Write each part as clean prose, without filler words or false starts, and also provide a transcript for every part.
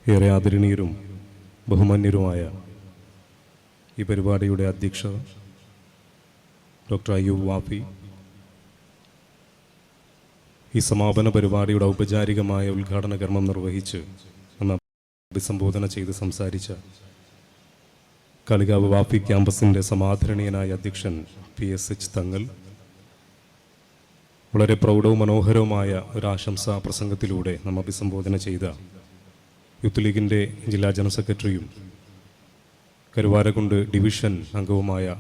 ഏറെ ആദരണീയരും ബഹുമാന്യരുമായ ഈ പരിപാടിയുടെ അധ്യക്ഷ ഡോക്ടർ അയ്യൂബ് വാഫി, ഈ സമാപന പരിപാടിയുടെ ഔപചാരികമായ ഉദ്ഘാടന കർമ്മം നിർവഹിച്ച് നമ്മെ അഭിസംബോധന ചെയ്ത് സംസാരിച്ച കാളികാവ് വാഫി ക്യാമ്പസിൻ്റെ സമാദരണീയനായ അധ്യക്ഷൻ PSH തങ്ങൾ, വളരെ പ്രൗഢവും മനോഹരവുമായ ഒരു ആശംസാ പ്രസംഗത്തിലൂടെ നമ്മെ അഭിസംബോധന ചെയ്ത യൂത്ത് ലീഗിൻ്റെ ജില്ലാ ജനറൽ സെക്രട്ടറിയും കരുവാരക്കുണ്ട് ഡിവിഷൻ അംഗവുമായ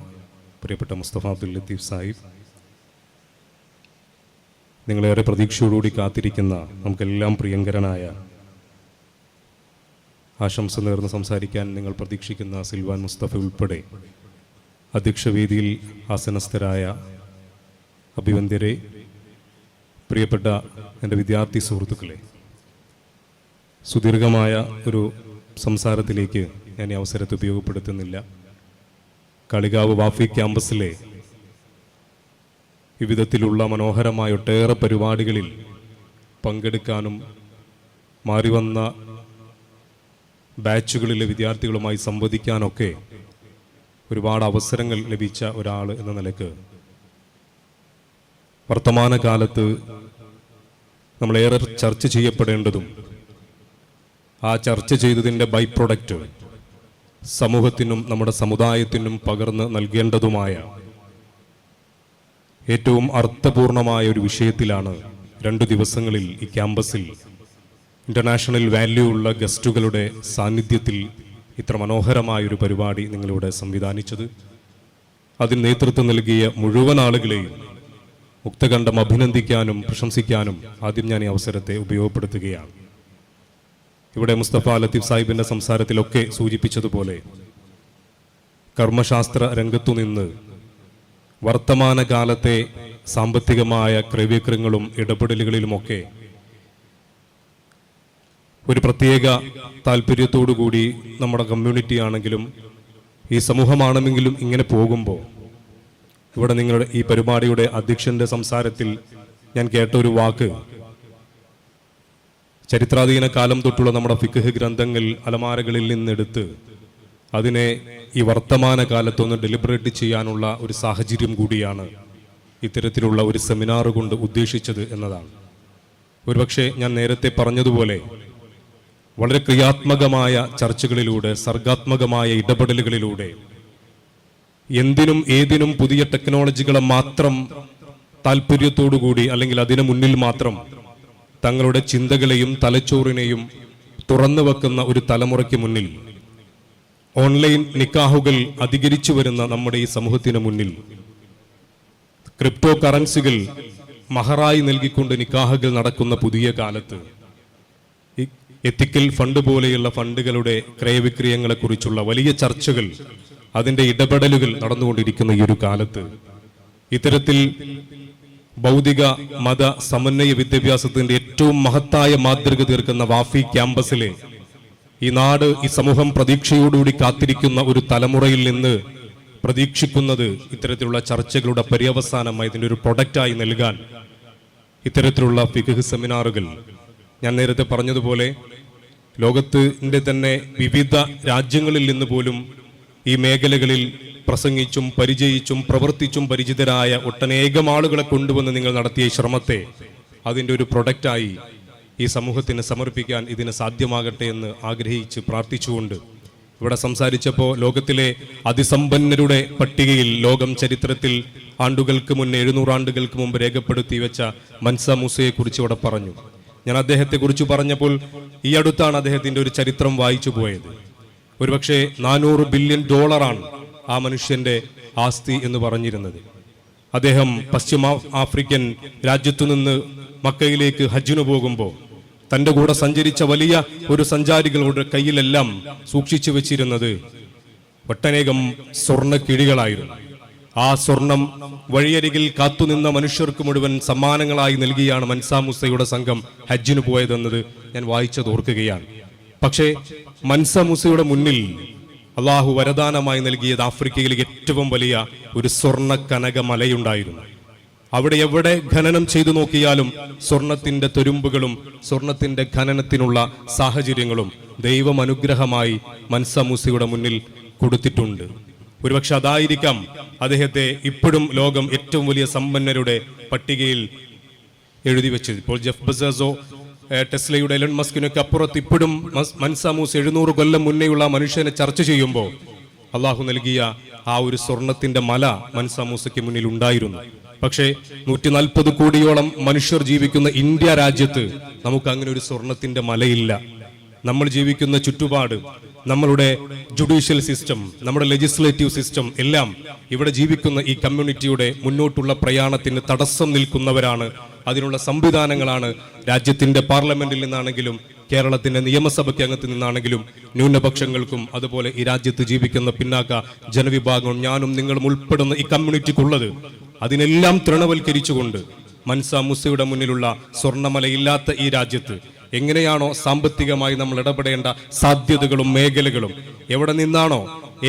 പ്രിയപ്പെട്ട മുസ്തഫ അബ്ദുൽ ലത്തീഫ് സാഹിബ്, നിങ്ങളേറെ പ്രതീക്ഷയോടുകൂടി കാത്തിരിക്കുന്ന നമുക്കെല്ലാം പ്രിയങ്കരനായ, ആശംസ നേർന്ന് സംസാരിക്കാൻ നിങ്ങൾ പ്രതീക്ഷിക്കുന്ന സിൽവാൻ മുസ്തഫ ഉൾപ്പെടെ അധ്യക്ഷവേദിയിൽ ആസനസ്ഥരായ അഭിവന്ദ്യരെ, പ്രിയപ്പെട്ട എൻ്റെ വിദ്യാർത്ഥി സുഹൃത്തുക്കളെ, സുദീർഘമായ ഒരു സംസാരത്തിലേക്ക് ഞാൻ ഈ അവസരത്തെ ഉപയോഗപ്പെടുത്തുന്നില്ല. കാളികാവ് വാഫി ക്യാമ്പസിലെ വിവിധത്തിലുള്ള മനോഹരമായ ഒട്ടേറെ പരിപാടികളിൽ പങ്കെടുക്കാനും മാറി വന്ന ബാച്ചുകളിലെ വിദ്യാർത്ഥികളുമായി സംവദിക്കാനൊക്കെ ഒരുപാട് അവസരങ്ങൾ ലഭിച്ച ഒരാൾ എന്ന നിലക്ക് വർത്തമാനകാലത്ത് നമ്മളേറെ ചർച്ച ചെയ്യപ്പെടേണ്ടതും ആ ചർച്ച ചെയ്തതിൻ്റെ ബൈ പ്രൊഡക്റ്റ് സമൂഹത്തിനും നമ്മുടെ സമുദായത്തിനും പകർന്ന് നൽകേണ്ടതുമായ ഏറ്റവും അർത്ഥപൂർണമായ ഒരു വിഷയത്തിലാണ് 2 ദിവസങ്ങളിൽ ഈ ക്യാമ്പസിൽ ഇന്റർനാഷണൽ വാല്യൂ ഉള്ള ഗസ്റ്റുകളുടെ സാന്നിധ്യത്തിൽ ഇത്ര മനോഹരമായൊരു പരിപാടി നിങ്ങളിവിടെ സംവിധാനിച്ചത്. അതിന് നേതൃത്വം നൽകിയ മുഴുവൻ ആളുകളെയും മുക്തകണ്ഠം അഭിനന്ദിക്കാനും പ്രശംസിക്കാനും ആദ്യം ഞാൻ ഈ അവസരത്തെ ഉപയോഗപ്പെടുത്തുകയാണ്. ഇവിടെ മുസ്തഫ ലത്തീഫ് സാഹിബിൻ്റെ സംസാരത്തിലൊക്കെ സൂചിപ്പിച്ചതുപോലെ കർമ്മശാസ്ത്ര രംഗത്തുനിന്ന് വർത്തമാനകാലത്തെ സാമ്പത്തികമായ ക്രയവിക്രയങ്ങളും ഇടപെടലുകളിലുമൊക്കെ ഒരു പ്രത്യേക താല്പര്യത്തോടുകൂടി നമ്മുടെ കമ്മ്യൂണിറ്റി ആണെങ്കിലും ഈ സമൂഹമാണെങ്കിലും ഇങ്ങനെ പോകുമ്പോൾ ഇവിടെ നിങ്ങളുടെ ഈ പരിപാടിയുടെ അധ്യക്ഷന്റെ സംസാരത്തിൽ ഞാൻ കേട്ട ഒരു വാക്ക്, ചരിത്രാധീന കാലം തൊട്ടുള്ള നമ്മുടെ ഫിഖ് ഗ്രന്ഥങ്ങൾ അലമാരകളിൽ നിന്നെടുത്ത് അതിനെ ഈ വർത്തമാന കാലത്തൊന്ന് ഡെലിബറേറ്റ് ചെയ്യാനുള്ള ഒരു സാഹചര്യം കൂടിയാണ് ഇത്തരത്തിലുള്ള ഒരു സെമിനാർ കൊണ്ട് ഉദ്ദേശിച്ചത് എന്നതാണ്. ഒരുപക്ഷെ ഞാൻ നേരത്തെ പറഞ്ഞതുപോലെ വളരെ ക്രിയാത്മകമായ ചർച്ചകളിലൂടെ, സർഗാത്മകമായ ഇടപെടലുകളിലൂടെ എന്തിനും ഏതിനും പുതിയ ടെക്നോളജികളെ മാത്രം താല്പര്യത്തോടുകൂടി അല്ലെങ്കിൽ അതിനു മുന്നിൽ മാത്രം തങ്ങളുടെ ചിന്തകളെയും തലച്ചോറിനെയും തുറന്നു വെക്കുന്ന ഒരു തലമുറയ്ക്ക് മുന്നിൽ, ഓൺലൈൻ നിക്കാഹുകൾ അധികരിച്ചു വരുന്ന നമ്മുടെ ഈ സമൂഹത്തിന് മുന്നിൽ, ക്രിപ്റ്റോ കറൻസികൾ മഹറായി നൽകിക്കൊണ്ട് നിക്കാഹുകൾ നടക്കുന്ന പുതിയ കാലത്ത്, എത്തിക്കൽ ഫണ്ട് പോലെയുള്ള ഫണ്ടുകളുടെ ക്രയവിക്രയങ്ങളെ കുറിച്ചുള്ള വലിയ ചർച്ചകൾ, അതിൻ്റെ ഇടപെടലുകൾ നടന്നുകൊണ്ടിരിക്കുന്ന ഈ ഒരു കാലത്ത് ഇത്തരത്തിൽ ഭൗതിക മത സമന്വയ വിദ്യാഭ്യാസത്തിന്റെ ഏറ്റവും മഹത്തായ മാതൃക തീർക്കുന്ന വാഫി ക്യാമ്പസിലെ ഈ നാട്, ഈ സമൂഹം പ്രതീക്ഷയോടുകൂടി കാത്തിരിക്കുന്ന ഒരു തലമുറയിൽ നിന്ന് പ്രതീക്ഷിക്കുന്നത് ഇത്തരത്തിലുള്ള ചർച്ചകളുടെ പര്യവസാനമായി ഇതിൻ്റെ ഒരു പ്രൊഡക്റ്റായി നൽകാൻ ഇത്തരത്തിലുള്ള ഫിഖ് സെമിനാറുകൾ, ഞാൻ നേരത്തെ പറഞ്ഞതുപോലെ ലോകത്തിന്റെ തന്നെ വിവിധ രാജ്യങ്ങളിൽ നിന്ന് പോലും ഈ മേഖലകളിൽ പ്രസംഗിച്ചും പരിചയിച്ചും പ്രവർത്തിച്ചും പരിചിതരായ ഒട്ടനേകം ആളുകളെ കൊണ്ടുവന്ന് നിങ്ങൾ നടത്തിയ ശ്രമത്തെ അതിൻ്റെ ഒരു പ്രൊഡക്റ്റായി ഈ സമൂഹത്തിന് സമർപ്പിക്കാൻ ഇതിന് സാധ്യമാകട്ടെ എന്ന് ആഗ്രഹിച്ച് പ്രാർത്ഥിച്ചുകൊണ്ട് ഇവിടെ സംസാരിച്ചപ്പോൾ ലോകത്തിലെ അതിസമ്പന്നരുടെ പട്ടികയിൽ ലോകം ചരിത്രത്തിൽ ആണ്ടുകൾക്ക് മുന്നേ 700 ആണ്ടുകൾക്ക് മുമ്പ് രേഖപ്പെടുത്തി വെച്ച മൻസ മൂസയെക്കുറിച്ച് ഇവിടെ പറഞ്ഞു. ഞാൻ അദ്ദേഹത്തെക്കുറിച്ച് പറഞ്ഞപ്പോൾ ഈ അടുത്താണ് അദ്ദേഹത്തിൻ്റെ ഒരു ചരിത്രം വായിച്ചു പോയത്. ഒരുപക്ഷെ $400 ബില്യൺ ആ മനുഷ്യന്റെ ആസ്തി എന്ന് പറഞ്ഞിരുന്നത്. അദ്ദേഹം പശ്ചിമ ആഫ്രിക്കൻ രാജ്യത്തു നിന്ന് മക്കയിലേക്ക് ഹജ്ജിന് പോകുമ്പോൾ തൻ്റെ കൂടെ സഞ്ചരിച്ച വലിയ ഒരു സഞ്ചാരികളുടെ കയ്യിലെല്ലാം സൂക്ഷിച്ചു വെച്ചിരുന്നത് ഒട്ടനേകം സ്വർണ്ണ കിഴികളായിരുന്നു. ആ സ്വർണം വഴിയരികിൽ കാത്തുനിന്ന മനുഷ്യർക്ക് മുഴുവൻ സമ്മാനങ്ങളായി നൽകിയാണ് മൻസാ മൂസയുടെ സംഘം ഹജ്ജിന് പോയതെന്നത് ഞാൻ വായിച്ചത് ഓർക്കുകയാണ്. പക്ഷേ മൻസാ മൂസയുടെ മുന്നിൽ അള്ളാഹു വരദാനമായി നൽകിയത് ആഫ്രിക്കയിലെ ഏറ്റവും വലിയ ഒരു സ്വർണ്ണ കനക മലയുണ്ടായിരുന്നു. അവിടെ എവിടെ ഖനനം ചെയ്തു നോക്കിയാലും സ്വർണത്തിന്റെ തുരുമ്പുകളും സ്വർണത്തിന്റെ ഖനനത്തിനുള്ള സാഹചര്യങ്ങളും ദൈവം അനുഗ്രഹമായി മൻസ മൂസയുടെ മുന്നിൽ കൊടുത്തിട്ടുണ്ട്. ഒരുപക്ഷെ അതായിരിക്കാം അദ്ദേഹത്തെ ഇപ്പോഴും ലോകം ഏറ്റവും വലിയ സമ്പന്നരുടെ പട്ടികയിൽ എഴുതി വെച്ചത്. ഇപ്പോൾ ജെഫ് ബെസോസോ, ടെസ്ലയുടെ എലൺ മസ്കിനൊക്കെ അപ്പുറത്ത് ഇപ്പോഴും മൻസ മൂസ 700 കൊല്ലം മുന്നേയുള്ള മനുഷ്യനെ ചർച്ച ചെയ്യുമ്പോൾ അള്ളാഹു നൽകിയ ആ ഒരു സ്വർണത്തിന്റെ മല മൻസ മൂസയ്ക്ക് മുന്നിൽ ഉണ്ടായിരുന്നു. പക്ഷേ 140 കോടിയോളം മനുഷ്യർ ജീവിക്കുന്ന ഇന്ത്യ രാജ്യത്ത് നമുക്ക് അങ്ങനെ ഒരു സ്വർണത്തിന്റെ മലയില്ല. നമ്മൾ ജീവിക്കുന്ന ചുറ്റുപാട്, നമ്മളുടെ ജുഡീഷ്യൽ സിസ്റ്റം, നമ്മുടെ ലെജിസ്ലേറ്റീവ് സിസ്റ്റം എല്ലാം ഇവിടെ ജീവിക്കുന്ന ഈ കമ്മ്യൂണിറ്റിയുടെ മുന്നോട്ടുള്ള പ്രയാണത്തിന് തടസ്സം നിൽക്കുന്നവരാണ്. അതിനുള്ള സംവിധാനങ്ങളാണ് രാജ്യത്തിന്റെ പാർലമെന്റിൽ നിന്നാണെങ്കിലും കേരളത്തിന്റെ നിയമസഭയ്ക്ക് അംഗത്തിൽ നിന്നാണെങ്കിലും ന്യൂനപക്ഷങ്ങൾക്കും അതുപോലെ ഈ രാജ്യത്ത് ജീവിക്കുന്ന പിന്നാക്ക ജനവിഭാഗം, ഞാനും നിങ്ങളും ഉൾപ്പെടുന്ന ഈ കമ്മ്യൂണിറ്റിക്കുള്ളത്. അതിനെല്ലാം തൃണവൽക്കരിച്ചുകൊണ്ട് മൻസ മൂസയുടെ മുന്നിലുള്ള സ്വർണ്ണമലയില്ലാത്ത ഈ രാജ്യത്ത് എങ്ങനെയാണോ സാമ്പത്തികമായി നമ്മൾ ഇടപെടേണ്ട സാധ്യതകളും മേഖലകളും, എവിടെ നിന്നാണോ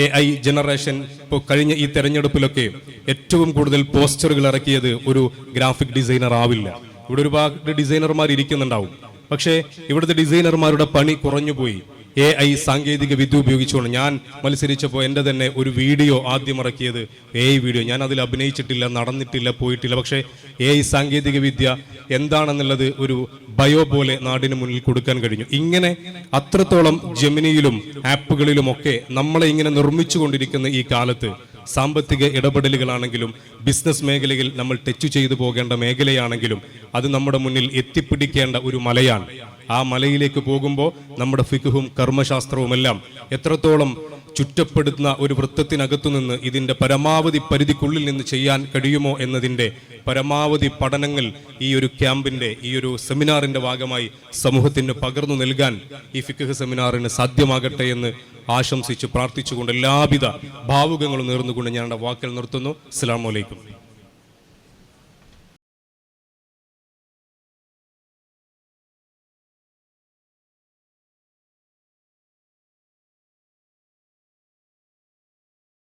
AI ജനറേഷൻ ഇപ്പോൾ കഴിഞ്ഞ ഈ തെരഞ്ഞെടുപ്പിലൊക്കെ ഏറ്റവും കൂടുതൽ പോസ്റ്ററുകൾ ഇറക്കിയത് ഒരു ഗ്രാഫിക് ഡിസൈനർ ആവില്ല. ഇവിടെ ഒരുപാട് ഡിസൈനർമാർ ഇരിക്കുന്നുണ്ടാവും. പക്ഷേ ഇവിടുത്തെ ഡിസൈനർമാരുടെ പണി കുറഞ്ഞുപോയി. AI സാങ്കേതിക വിദ്യ ഉപയോഗിച്ചുകൊണ്ട് ഞാൻ മത്സരിച്ചപ്പോൾ എൻ്റെ തന്നെ ഒരു വീഡിയോ ആദ്യം ഇറക്കിയത് AI വീഡിയോ. ഞാൻ അതിൽ അഭിനയിച്ചിട്ടില്ല, നടന്നിട്ടില്ല, പോയിട്ടില്ല. പക്ഷേ AI സാങ്കേതിക വിദ്യ എന്താണെന്നുള്ളത് ഒരു ബയോ പോലെ നാടിന് മുന്നിൽ കൊടുക്കാൻ കഴിഞ്ഞു. ഇങ്ങനെ അത്രത്തോളം ജെമിനിയിലും ആപ്പുകളിലുമൊക്കെ നമ്മളെ ഇങ്ങനെ നിർമ്മിച്ചു കൊണ്ടിരിക്കുന്ന ഈ കാലത്ത് സാമ്പത്തിക ഇടപെടലുകളാണെങ്കിലും ബിസിനസ് മേഖലയിൽ നമ്മൾ ടച്ച് ചെയ്തു പോകേണ്ട മേഖലയാണെങ്കിലും അത് നമ്മുടെ മുന്നിൽ എത്തിപ്പിടിക്കേണ്ട ഒരു മലയാണ്. ആ മലയിലേക്ക് പോകുമ്പോൾ നമ്മുടെ ഫിഖ്ഹും കർമ്മശാസ്ത്രവുമെല്ലാം എത്രത്തോളം ചുറ്റപ്പെടുന്ന ഒരു വൃത്തത്തിനകത്തു നിന്ന് ഇതിൻ്റെ പരമാവധി പരിധിക്കുള്ളിൽ നിന്ന് ചെയ്യാൻ കഴിയുമോ എന്നതിൻ്റെ പരമാവധി പഠനങ്ങൾ ഈ ഒരു ക്യാമ്പിൻ്റെ, ഈ ഒരു സെമിനാറിൻ്റെ ഭാഗമായി സമൂഹത്തിന് പകർന്നു നൽകാൻ ഈ ഫിഖ്ഹ് സെമിനാറിന് സാധ്യമാകട്ടെ എന്ന് ആശംസിച്ച് പ്രാർത്ഥിച്ചുകൊണ്ട് എല്ലാവിധ ഭാവുകങ്ങളും നേർന്നുകൊണ്ട് ഞാൻ വാക്കൽ നിർത്തുന്നു. അസ്സലാമു അലൈക്കും.